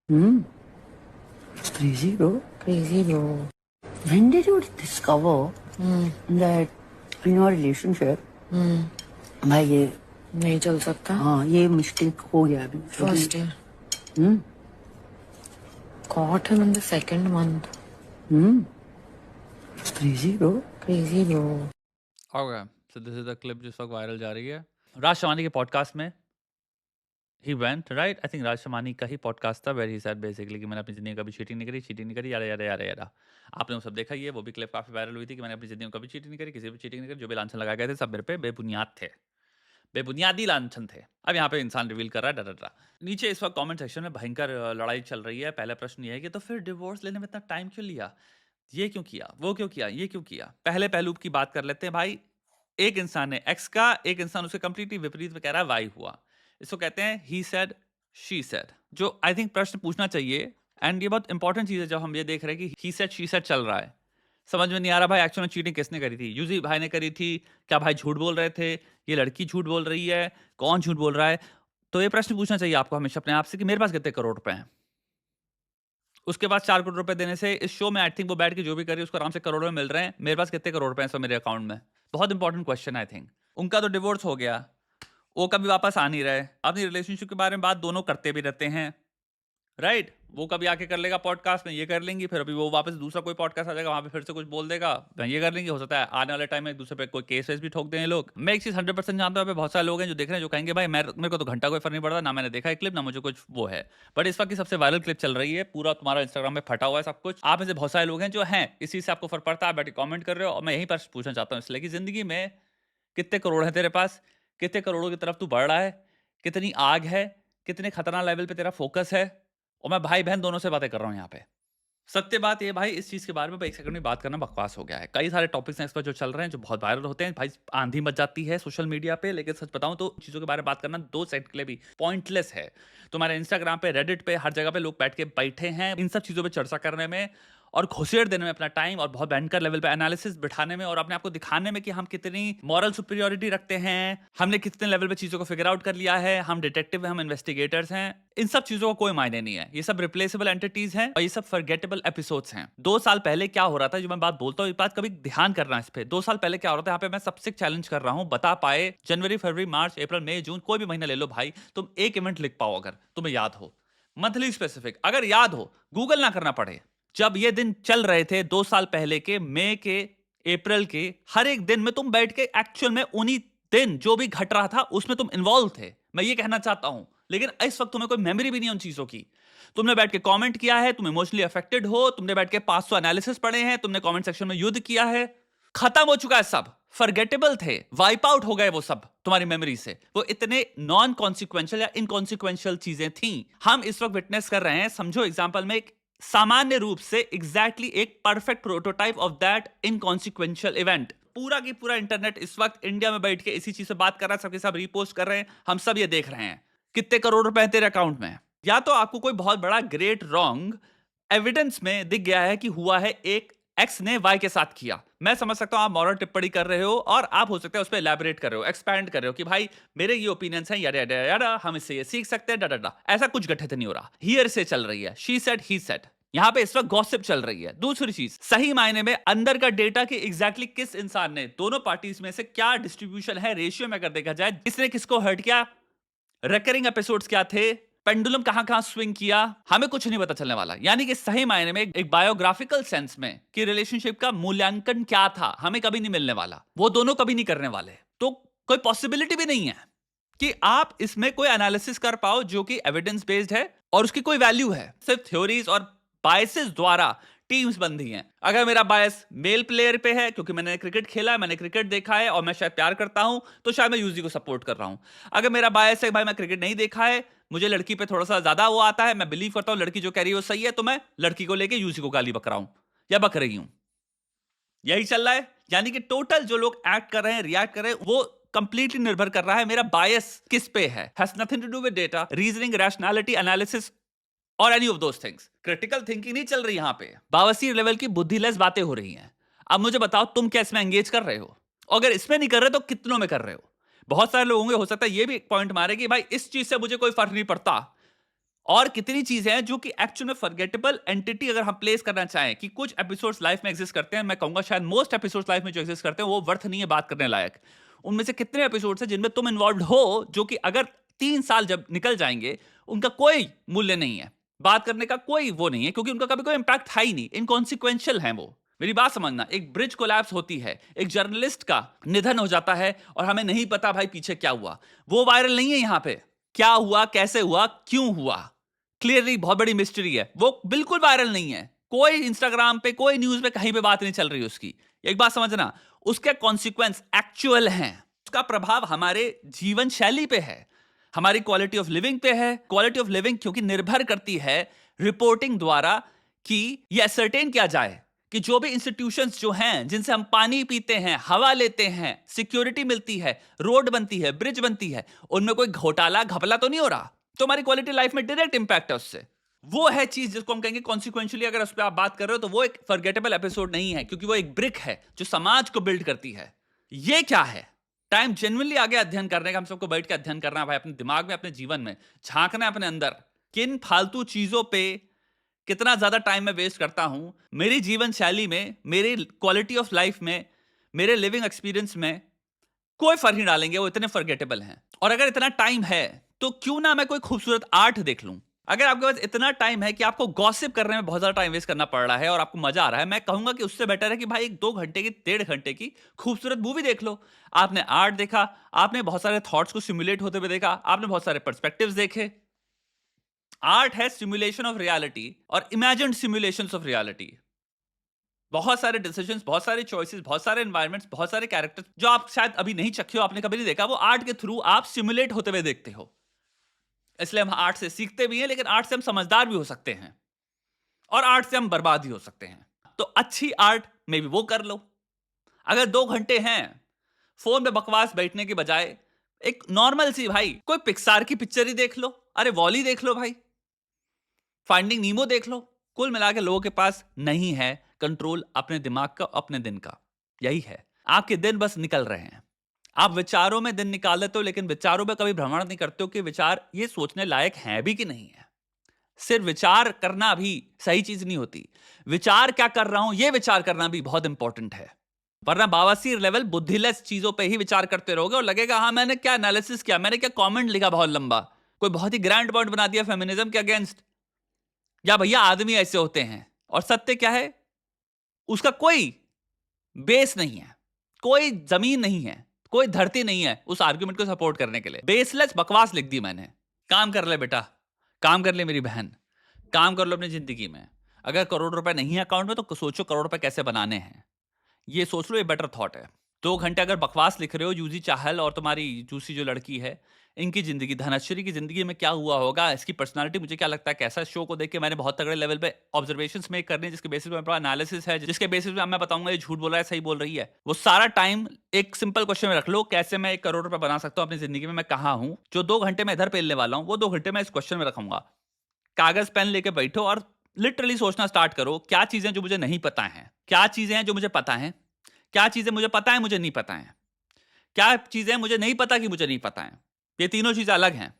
Hmm, it's crazy, bro. Crazy, bro. When did you discover that in your relationship, भाई ये नहीं चल सकता. हाँ ये मिस्टेक हो गया अभी First year. Caught him in the second month. It's crazy, bro. Crazy, bro. Okay, so this is the clip जिस वक्त वायरल जा रही है राज शमानी के पॉडकास्ट में. He went right, I think Raj Shamani का ही पॉडकास्ट था वेर ही सेड बेसिकली कि मैंने अपनी जिंदगी में कभी चीटिंग नहीं करी यार यार यार यार. आपने वो सब देखा ही है, वो भी क्लिप काफी वायरल हुई थी कि मैंने अपनी जिंदगी में कभी चीटिंग नहीं करी, किसी भी चीटिंग नहीं करी, जो भी लांछन लगाए गए थे सब मेरे पे बेबुनियाद थे, बेबुनियादी लांछन थे. अब यहाँ पे इंसान रिवील कर रहा है डर. नीचे इस वक्त कमेंट सेक्शन में भयंकर लड़ाई चल रही है. पहला प्रश्न ये है कि तो फिर डिवोर्स लेने में इतना टाइम क्यों लिया, ये क्यों किया, वो क्यों किया, ये क्यों किया. पहले पहलू की बात कर लेते हैं भाई. एक इंसान है एक्स का, एक इंसान उसके कंप्लीटली विपरीत में कह रहा है वाई हुआ. इसको कहते हैं ही सेड शी सेड, जो आई थिंक प्रश्न पूछना चाहिए. एंड ये बहुत इंपॉर्टेंट चीज है जब हम ये देख रहे हैं कि ही सेड शी सेड चल रहा है. समझ में नहीं आ रहा भाई एक्चुअली चीटिंग किसने करी थी. यूजी भाई ने करी थी, क्या भाई झूठ बोल रहे थे, ये लड़की झूठ बोल रही है, कौन झूठ बोल रहा है. तो ये प्रश्न पूछना चाहिए आपको हमेशा अपने आप से कि मेरे पास कितने करोड़ रुपए हैं. उसके बाद 4 करोड़ रुपए देने से इस शो में आई थिंक वो बैठ के जो भी करे उसको आराम से करोड़ों में मिल रहे हैं. मेरे पास कितने करोड़ रुपए हैं सब मेरे अकाउंट में. बहुत इंपॉर्टेंट क्वेश्चन आई थिंक. उनका तो डिवोर्स हो गया, वो कभी वापस आ नहीं रहे. अपनी रिलेशनशिप के बारे में बात दोनों करते भी रहते हैं राइट. वो कभी आके कर लेगा पॉडकास्ट में, ये कर लेंगी, फिर अभी वो वापस दूसरा कोई पॉडकास्ट आ जाएगा वहां पे फिर से कुछ बोल देगा, ये कर लेंगी. हो सकता है आने वाले टाइम में एक दूसरे पे कोई केस वेस भी ठोक दें लोग. मैं एक चीज 100% जानता हूँ, बहुत सारे लोग हैं जो देख रहे हैं जो कहेंगे भाई मेरे को तो घंटा कोई फर्क नहीं पड़ता, ना मैंने देखा है क्लिप ना मुझे कुछ वो है. बट इस वक्त की सबसे वायरल क्लिप चल रही है, पूरा तुम्हारा इंस्टाग्राम में फटा हुआ है सब कुछ. आप में से बहुत सारे लोग हैं जो हैं इस चीज से आपको फर्क पड़ता है, बैठे कॉमेंट कर रहे हो. और मैं यही पर पूछना चाहता हूँ इसलिए कि जिंदगी में कितने करोड़ है तेरे पास, कितने करोड़ों की तरफ तू बढ़ रहा है, कितनी आग है, कितने खतरनाक लेवल पे तेरा फोकस है. और मैं भाई बहन दोनों से बातें कर रहा हूं यहाँ पे. सत्य बात ये भाई, इस चीज के बारे में एक सेकंड में बात करना बकवास हो गया है. कई सारे टॉपिक्स हैं इस पर जो चल रहे हैं जो बहुत वायरल होते हैं भाई, आंधी मच जाती है सोशल मीडिया पे. लेकिन सच बताऊं तो चीजों के बारे में बात करना 2 सेकंड के लिए भी पॉइंटलेस है. तुम्हारे इंस्टाग्राम पे, रेडिट पे, हर जगह पे लोग बैठ के बैठे हैं इन सब चीजों पे चर्चा करने में और घुसेड़ देने में अपना टाइम, और बहुत भयंकर लेवल पे एनालिसिस बिठाने में और अपने आप को दिखाने में कि हम कितनी मॉरल सुपीरियोरिटी रखते हैं, हमने कितने लेवल पे चीजों को फिगर आउट कर लिया है, हम डिटेक्टिव हैं, हम इन्वेस्टिगेटर्स हैं. इन सब चीजों का कोई मायने नहीं है. ये सब रिप्लेसेबल एंटिटीज हैं और ये सब फॉरगेटेबल एपिसोड्स हैं. 2 साल पहले क्या हो रहा था, जो मैं बात बोलता हूँ, ये बात कभी ध्यान करना इस पे. 2 साल पहले क्या हो रहा था, यहाँ पे मैं सबसे चैलेंज कर रहा हूँ, बता पाए जनवरी, फरवरी, मार्च, अप्रैल, मई, जून, कोई भी महीना ले लो भाई, तुम एक इवेंट लिख पाओ अगर तुम्हें याद हो, मंथली स्पेसिफिक अगर याद हो, गूगल ना करना पड़े. जब ये दिन चल रहे थे 2 साल पहले के, मई के, अप्रैल के, हर एक दिन में तुम बैठ के एक्चुअल में उन्हीं दिन जो भी घट रहा था उसमें तुम इन्वॉल्व थे. मैं ये कहना चाहता हूं. लेकिन इस वक्त तुम्हें कोई मेमोरी भी नहीं है उन चीजों की. तुमने बैठ के कमेंट किया है, तुम इमोशनली अफेक्टेड हो, तुमने बैठ के 500 एनालिसिस पढ़े हैं, तुमने कमेंट सेक्शन में युद्ध किया है. खत्म हो चुका है सब, फॉरगेटेबल थे, वाइप आउट हो गए वो सब तुम्हारी मेमोरी से. वो इतने नॉन कॉन्सिक्वेंशियल या इनकॉन्सिक्वेंशियल चीजें थी. हम इस वक्त विटनेस कर रहे हैं, समझो एग्जांपल में एक सामान्य रूप से एग्जैक्टली एक perfect prototype of that inconsequential event. पूरा की पूरा इंटरनेट इस वक्त इंडिया में बैठ के इसी चीज से बात कर रहा है, सबके सब रीपोस्ट कर रहे हैं, हम सब ये देख रहे हैं. कितने करोड़ रुपए हैं तेरे अकाउंट में. या तो आपको कोई बहुत बड़ा ग्रेट रॉन्ग एविडेंस में दिख गया है कि हुआ है, एक एक्स ने वाई के साथ किया. मैं समझ सकता हूं आप मॉरल टिप्पणी कर रहे हो और आप हो सकता है उस पर एलैबोरेट कर रहे हो, एक्सपैंड कर रहे हो कि भाई मेरे ये ओपिनियंस हैं, यारा यारा यारा, हम इससे ये सीख सकते हैं, डा. ऐसा कुछ गठित नहीं हो रहा, हियर से चल रही है, शी सेड ही सेड. यहां पे इस वक्त गॉसिप चल रही है. दूसरी चीज, सही मायने में अंदर का डेटा कि एग्जैक्टली किस इंसान ने, दोनों पार्टीज में से क्या डिस्ट्रीब्यूशन है, रेशियो में अगर देखा जाए, किसने किसको हर्ट किया, रिकरिंग एपिसोड्स क्या थे, पेंडुलम कहां स्विंग किया, हमें कुछ नहीं पता चलने वाला. यानी कि सही मायने में एक बायोग्राफिकल सेंस में कि रिलेशनशिप का मूल्यांकन क्या था, हमें कभी नहीं मिलने वाला. वो दोनों कभी नहीं करने वाले. तो कोई पॉसिबिलिटी भी नहीं है कि आप इसमें कोई एनालिसिस कर पाओ जो कि एविडेंस बेस्ड है और उसकी कोई वैल्यू है. सिर्फ थ्योरीज और बायसेस द्वारा टीम्स बंधी हैं. अगर मेरा बायस मेल प्लेयर पे है क्योंकि मैंने क्रिकेट खेला है, मैंने क्रिकेट देखा है और मैं शायद प्यार करता हूं, तो शायद मैं यूजी को सपोर्ट कर रहा हूं. अगर मेरा बायस है भाई मैं क्रिकेट नहीं देखा है, मुझे लड़की पे थोड़ा सा ज्यादा वो आता है, मैं बिलीव करता हूं लड़की जो कह रही है वो सही है, तो मैं लड़की को लेके यूजी को गाली बक रहा हूं या बक रही हूं. यही चल रहा है. यानी कि टोटल जो लोग एक्ट कर रहे हैं, रिएक्ट कर रहे हैं, वो कंप्लीटली निर्भर कर रहा है मेरा बायस किस पे है. Has nothing to do with data, reasoning, rationality, analysis और any of those things. Critical thinking नहीं चल रही यहां पे, बावसी लेवल की बुद्धिलेस बातें हो रही हैं. अब मुझे बताओ तुम क्या इसमें एंगेज कर रहे हो? अगर इसमें नहीं कर रहे तो कितनों में कर रहे हो? बहुत सारे लोग होंगे, हो सकता है ये भी एक पॉइंट मारे कि भाई इस चीज से मुझे कोई फर्क नहीं पड़ता और कितनी चीजें हैं जो कि एक्चुअल में फॉरगेटेबल एंटिटी अगर हम प्लेस करना चाहें कि कुछ एपिसोड्स लाइफ में एग्जिस्ट करते हैं, मैं कहूंगा शायद मोस्ट एपिसोड्स लाइफ में जो एग्जिस्ट करते हैं वो वर्थ नहीं है बात करने लायक। उनमें से कितने एपिसोड्स हैं जिनमें तुम इन्वॉल्व हो जो कि अगर 3 साल जब निकल जाएंगे उनका कोई मूल्य नहीं है, बात करने का कोई वो नहीं है, क्योंकि उनका कभी कोई इंपैक्ट था ही नहीं, इनकॉन्सिक्वेंशियल है वो। मेरी बात समझना, एक ब्रिज कोलैप्स होती है, एक जर्नलिस्ट का निधन हो जाता है और हमें नहीं पता भाई पीछे क्या हुआ, वो वायरल नहीं है। यहां पे क्या हुआ, कैसे हुआ, क्यों हुआ, क्लियरली बहुत बड़ी मिस्ट्री है, वो बिल्कुल वायरल नहीं है। कोई इंस्टाग्राम पे, कोई न्यूज पे कहीं पे बात नहीं चल रही उसकी। एक बात समझना, उसके कॉन्सिक्वेंस एक्चुअल हैं, उसका प्रभाव हमारे जीवन शैली पे है, हमारी क्वालिटी ऑफ लिविंग पे है। क्वालिटी ऑफ लिविंग क्योंकि निर्भर करती है रिपोर्टिंग द्वारा कि यह असर्टेन किया जाए कि जो भी इंस्टीट्यूशंस जो हैं जिनसे हम पानी पीते हैं, हवा लेते हैं, सिक्योरिटी मिलती है, रोड बनती है, ब्रिज बनती है, उनमें कोई घोटाला घपला तो नहीं हो रहा, तो हमारी क्वालिटी लाइफ में डायरेक्ट इंपैक्ट है उससे। वो है चीज जिसको हम कहेंगे कॉन्सिक्वेंशियली, अगर उस पर आप बात कर रहे हो तो वो एक फॉरगेटेबल एपिसोड नहीं है, क्योंकि वो एक ब्रिक है जो समाज को बिल्ड करती है। ये क्या है, टाइम जेन्युइनली आगे अध्ययन करने का, हम सबको बैठ के अध्ययन करना है भाई, अपने दिमाग में, अपने जीवन में झांकना है अपने अंदर, किन फालतू चीजों पे कितना ज्यादा टाइम मैं वेस्ट करता हूं मेरी जीवन शैली में, मेरी क्वालिटी ऑफ लाइफ में, मेरे लिविंग एक्सपीरियंस में कोई फर्क नहीं डालेंगे, वो इतने फॉरगेटेबल हैं। और अगर इतना टाइम है तो क्यों ना मैं कोई खूबसूरत आर्ट देख लूं। अगर आपके पास इतना टाइम है कि आपको गॉसिप करने में बहुत ज्यादा टाइम वेस्ट करना पड़ रहा है और आपको मजा आ रहा है, मैं कहूंगा कि उससे बेटर है कि भाई 1-2 घंटे की, 1.5 घंटे की खूबसूरत मूवी देख लो। आपने आर्ट देखा, आपने बहुत सारे थॉट्स को सिमुलेट होते हुए देखा, आपने बहुत सारे पर्सपेक्टिव्स देखे। आर्ट है सिमुलेशन ऑफ रियलिटी और इमेजिन्ड सिमुलेशंस ऑफ रियलिटी। बहुत सारे डिसीजंस, बहुत सारे चॉइसेस, बहुत सारे एनवायरनमेंट्स, बहुत सारे कैरेक्टर्स जो आप शायद अभी नहीं चखे हो, आपने कभी नहीं देखा, वो आर्ट के थ्रू आप सिमुलेट होते हुए देखते हो। इसलिए हम आर्ट से सीखते भी हैं, लेकिन आर्ट से हम समझदार भी हो सकते हैं और आर्ट से हम बर्बाद भी हो सकते हैं। तो अच्छी आर्ट में भी वो कर लो। अगर 2 घंटे हैं फोन पे बकवास बैठने के बजाय एक नॉर्मल सी भाई कोई पिक्सार की पिक्चर ही देख लो, अरे वॉली देख लो भाई, फाइंडिंग नीमो देख लो। कुल मिला के लोगों के पास नहीं है कंट्रोल अपने दिमाग का, अपने दिन का। यही है, आपके दिन बस निकल रहे हैं, आप विचारों में दिन निकाल देते हो, लेकिन विचारों में कभी भ्रमण नहीं करते हो कि विचार ये सोचने लायक हैं भी कि नहीं है। सिर्फ विचार करना भी सही चीज नहीं होती, विचार क्या कर रहा हूं ये विचार करना भी बहुत इंपॉर्टेंट है। वरना बावासीर लेवल बुद्धिलेस चीजों पे ही विचार करते रहोगे और लगेगा हाँ मैंने क्या एनालिसिस किया, मैंने क्या कमेंट लिखा बहुत लंबा, कोई बहुत ही ग्रैंड पॉइंट बना दिया फेमिनिज्म के अगेंस्ट, या भैया आदमी ऐसे होते हैं। और सत्य क्या है, उसका कोई बेस नहीं है, कोई जमीन नहीं है, कोई धरती नहीं है उस आर्ग्यूमेंट को सपोर्ट करने के लिए। बेसलेस बकवास लिख दी मैंने। काम कर ले बेटा, काम कर ले मेरी बहन, काम कर लो अपनी जिंदगी में। अगर करोड़ रुपए नहीं है अकाउंट में तो सोचो करोड़ रुपए कैसे बनाने हैं, ये सोच लो, ये बेटर थॉट है। 2 घंटे अगर बकवास लिख रहे हो, यूजी चाहल और तुम्हारी जूसी जो लड़की है, इनकी जिंदगी, धनश्री की जिंदगी में क्या हुआ होगा, इसकी पर्सनालिटी मुझे क्या लगता है कैसा, शो को देख के मैंने बहुत तगड़े लेवल पे ऑब्जर्वेशंस मेक करने, जिसके बेसिस पे मेरा एनालिसिस है, जिसके बेसिस पे मैं बताऊंगा ये झूठ बोल रहा है, सही बोल रही है। वो सारा टाइम एक सिंपल क्वेश्चन में रख लो, कैसे मैं 1 करोड़ रुपए बना सकता हूं अपनी जिंदगी में, मैं कहां हूं। जो 2 घंटे में इधर पेलने वाला हूं वो 2 घंटे में इस क्वेश्चन में रखूंगा। कागज पेन लेके बैठो और लिटरली सोचना स्टार्ट करो, क्या चीजें जो मुझे नहीं पता है, क्या चीजें हैं जो मुझे पता है, क्या चीजें मुझे पता है मुझे नहीं पता है, क्या चीजें मुझे नहीं पता कि मुझे नहीं पता है। ये तीनों चीजें अलग हैं।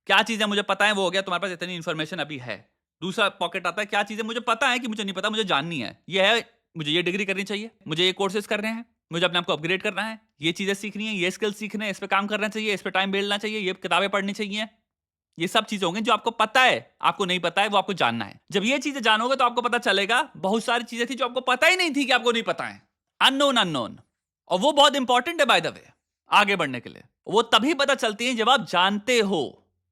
क्या चीजें मुझे पता है वो हो गया, तुम्हारे पास इतनी इंफॉर्मेशन अभी है। दूसरा पॉकेट आता है, क्या चीजें मुझे पता है कि मुझे नहीं पता, मुझे जाननी है। ये है, मुझे ये डिग्री करनी चाहिए, मुझे ये कोर्सेज करने हैं, मुझे अपने आप को अपग्रेड करना है, ये चीजें सीखनी है, ये स्किल्स सीखने हैं, इस पर काम करना चाहिए, इस पर टाइम बेलना चाहिए, ये किताबें पढ़नी चाहिए। ये सब चीजें होंगी जो आपको पता है, आपको नहीं पता है वो आपको जानना है। जब ये चीजें जानोगे तो आपको पता चलेगा बहुत सारी चीजें थी जो आपको पता ही नहीं थी कि आपको नहीं पता है। अननोन, और वो बहुत इंपॉर्टेंट है बाय द वे आगे बढ़ने के लिए। वो तभी पता चलती है जब आप जानते हो,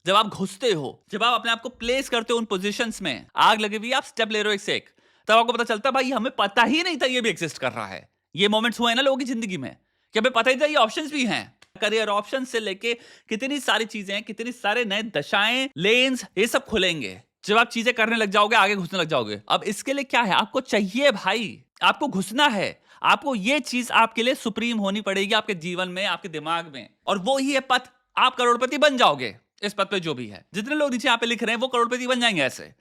जब आप घुसते हो, जब आप अपने आप को प्लेस करते हो उन पोजीशंस में। आग लगी हुई, आप स्टेप ले रहे हो एक, तब आपको पता चलता है भाई हमें पता ही नहीं था ये भी एग्जिस्ट कर रहा है। ये मोमेंट्स हुए ना लोगों की जिंदगी में कि हमें पता ही था ये ऑप्शंस भी हैं। करियर ऑप्शन से लेके कितनी सारी चीजें, कितनी सारे नए दशाएं, लेन्स, ये सब खुलेंगे जब आप चीजें करने लग जाओगे, आगे घुसने लग जाओगे। अब इसके लिए क्या है, आपको चाहिए भाई, आपको घुसना है, आपको ये चीज आपके लिए सुप्रीम होनी पड़ेगी आपके जीवन में, आपके दिमाग में, और वो ही है पथ। आप करोड़पति बन जाओगे इस पथ पे जो भी है। जितने लोग नीचे यहाँ पे लिख रहे हैं वो करोड़पति बन जाएंगे ऐसे।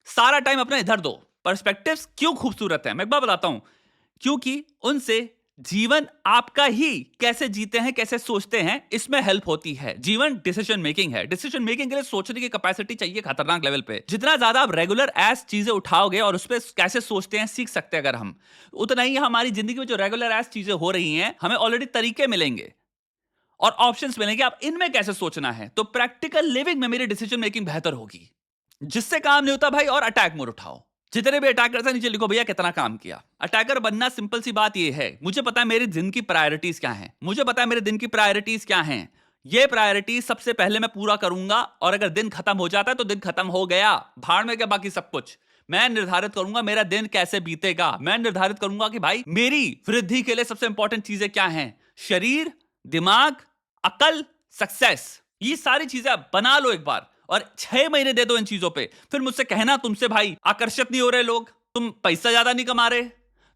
सारा टाइम अपना इधर दो। पर्सपेक्टिव्स क्यों खूबसूरत है मैं एक बार बताता हूं, क्योंकि उनसे जीवन आपका ही कैसे जीते हैं, कैसे सोचते हैं, इसमें हेल्प होती है। जीवन डिसीजन मेकिंग है। डिसीजन मेकिंग के लिए सोचने की कैपेसिटी चाहिए खतरनाक लेवल पे। जितना ज्यादा आप रेगुलर एस चीजें उठाओगे और उस पर कैसे सोचते हैं सीख सकते हैं अगर हम, उतना ही हमारी जिंदगी में जो रेगुलर एस चीजें हो रही हैं, हमें ऑलरेडी तरीके मिलेंगे और ऑप्शंस मिलेंगे आप इनमें कैसे सोचना है। तो प्रैक्टिकल लिविंग में मेरी डिसीजन मेकिंग बेहतर होगी। जिससे काम नहीं होता भाई, और अटैक मोड उठाओ। जितने भी अटैकर थे नीचे लिखो भैया कितना काम किया। अटैकर बनना सिंपल सी बात ये है, मुझे पता है मेरे दिन की प्रायोरिटीज क्या हैं, मुझे पता है मेरे दिन की प्रायोरिटीज क्या हैं। ये प्रायोरिटीज सबसे पहले मैं पूरा करूंगा, और अगर दिन खत्म हो जाता है तो दिन खत्म हो गया, भाड़ में क्या बाकी सब कुछ। मैं निर्धारित करूंगा मेरा दिन कैसे बीतेगा। मैं निर्धारित करूंगा कि भाई मेरी वृद्धि के लिए सबसे इंपॉर्टेंट चीजें क्या हैं। शरीर, दिमाग, अकल, सक्सेस, ये सारी चीजें आप बना लो एक बार, और 6 महीने दे दो इन चीजों पे। फिर मुझसे कहना तुमसे भाई आकर्षित नहीं हो रहे लोग, तुम पैसा ज्यादा नहीं कमा रहे,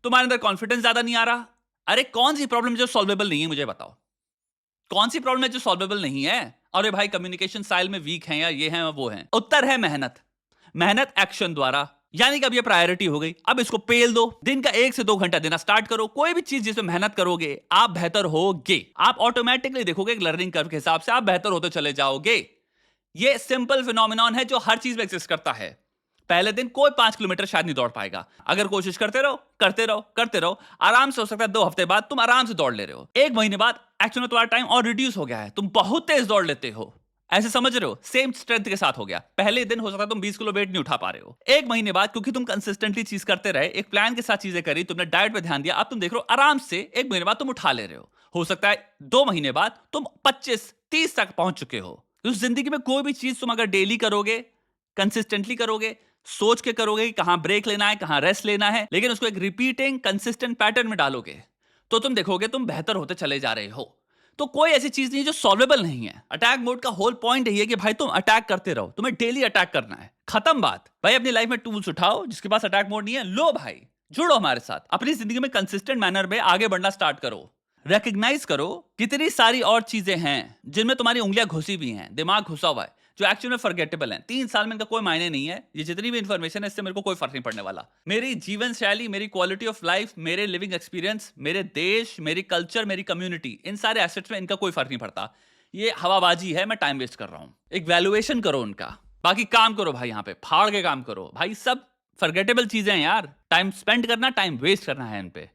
तुम्हारे अंदर कॉन्फिडेंस ज्यादा नहीं आ रहा। अरे कौन सी प्रॉब्लम जो सॉल्वेबल नहीं है, मुझे बताओ कौन सी प्रॉब्लम है जो सॉल्वेबल नहीं है। अरे भाई कम्युनिकेशन स्टाइल में वीक हैं, या ये हैं वो हैं। उत्तर है मेहनत। मेहनत एक्शन द्वारा। यानी कि अब ये प्रायोरिटी हो गई, अब इसको पेल दो। दिन का 1 से 2 घंटा देना स्टार्ट करो। कोई भी चीज जिसमें मेहनत करोगे आप बेहतर होगे। आप ऑटोमेटिकली देखोगे एक लर्निंग कर्व के हिसाब से आप बेहतर होते चले जाओगे। ये सिंपल फिनोमिनॉन है जो हर चीज में एक्सिस्ट करता है। पहले दिन कोई 5 किलोमीटर शायद नहीं दौड़ पाएगा। अगर कोशिश करते रहो करते रहो करते रहो, आराम से हो सकता है 2 हफ्ते बाद तुम आराम से दौड़ ले रहे हो। 1 महीने बाद एक्चुअली में तुम्हारा टाइम और रिड्यूस हो गया है, तुम बहुत तेज दौड़ लेते हो। ऐसे समझ रहे हो, सेम स्ट्रेंथ के साथ हो गया। पहले दिन हो सकता है तुम 20 किलो वेट नहीं उठा पा रहे हो। 1 महीने बाद क्योंकि तुम कंसिस्टेंटली चीज करते रहे, एक प्लान के साथ चीजें करी, तुमने डाइट पे ध्यान दिया, अब तुम देख रहे हो आराम से 1 महीने बाद तुम उठा ले रहे हो सकता है 2 महीने बाद तुम 25-30 तक पहुंच चुके हो। तो जिंदगी में कोई भी चीज तुम अगर डेली करोगे, कंसिस्टेंटली करोगे, सोच के करोगे कि कहां ब्रेक लेना है, कहां रेस्ट लेना है, लेकिन उसको एक रिपीटिंग कंसिस्टेंट पैटर्न में डालोगे, तो तुम देखोगे तुम बेहतर होते चले जा रहे हो। तो कोई ऐसी चीज नहीं जो सॉल्वेबल नहीं है। अटैक मोड का होल पॉइंट यही है कि भाई तुम अटैक करते रहो, तुम्हें डेली अटैक करना है, खत्म बात। भाई अपनी लाइफ में टूल्स उठाओ, जिसके पास अटैक मोड नहीं है लो भाई, जुड़ो हमारे साथ, अपनी जिंदगी में कंसिस्टेंट मैनर में आगे बढ़ना स्टार्ट करो। रिकग्नाइज करो कितनी सारी और चीजें हैं जिनमें तुम्हारी उंगलियां घुसी हुई हैं, दिमाग घुसा हुआ है, जो एक्चुअली में फॉरगेटेबल है। 3 साल में इनका कोई मायने नहीं है। ये जितनी भी इंफॉर्मेशन है इससे मेरे को कोई फर्क नहीं पड़ने वाला। मेरी जीवन शैली, मेरी क्वालिटी ऑफ लाइफ, मेरे लिविंग एक्सपीरियंस, मेरे देश, मेरी कल्चर, मेरी कम्युनिटी, इन सारे एसेट्स में इनका कोई फर्क नहीं पड़ता। ये हवाबाजी है, मैं टाइम वेस्ट कर रहा हूं। एक वैल्यूएशन करो उनका, बाकी काम करो भाई, यहाँ पे फाड़ के काम करो भाई। सब फॉरगेटेबल चीजें हैं यार। टाइम स्पेंड करना, टाइम वेस्ट करना है इन पे।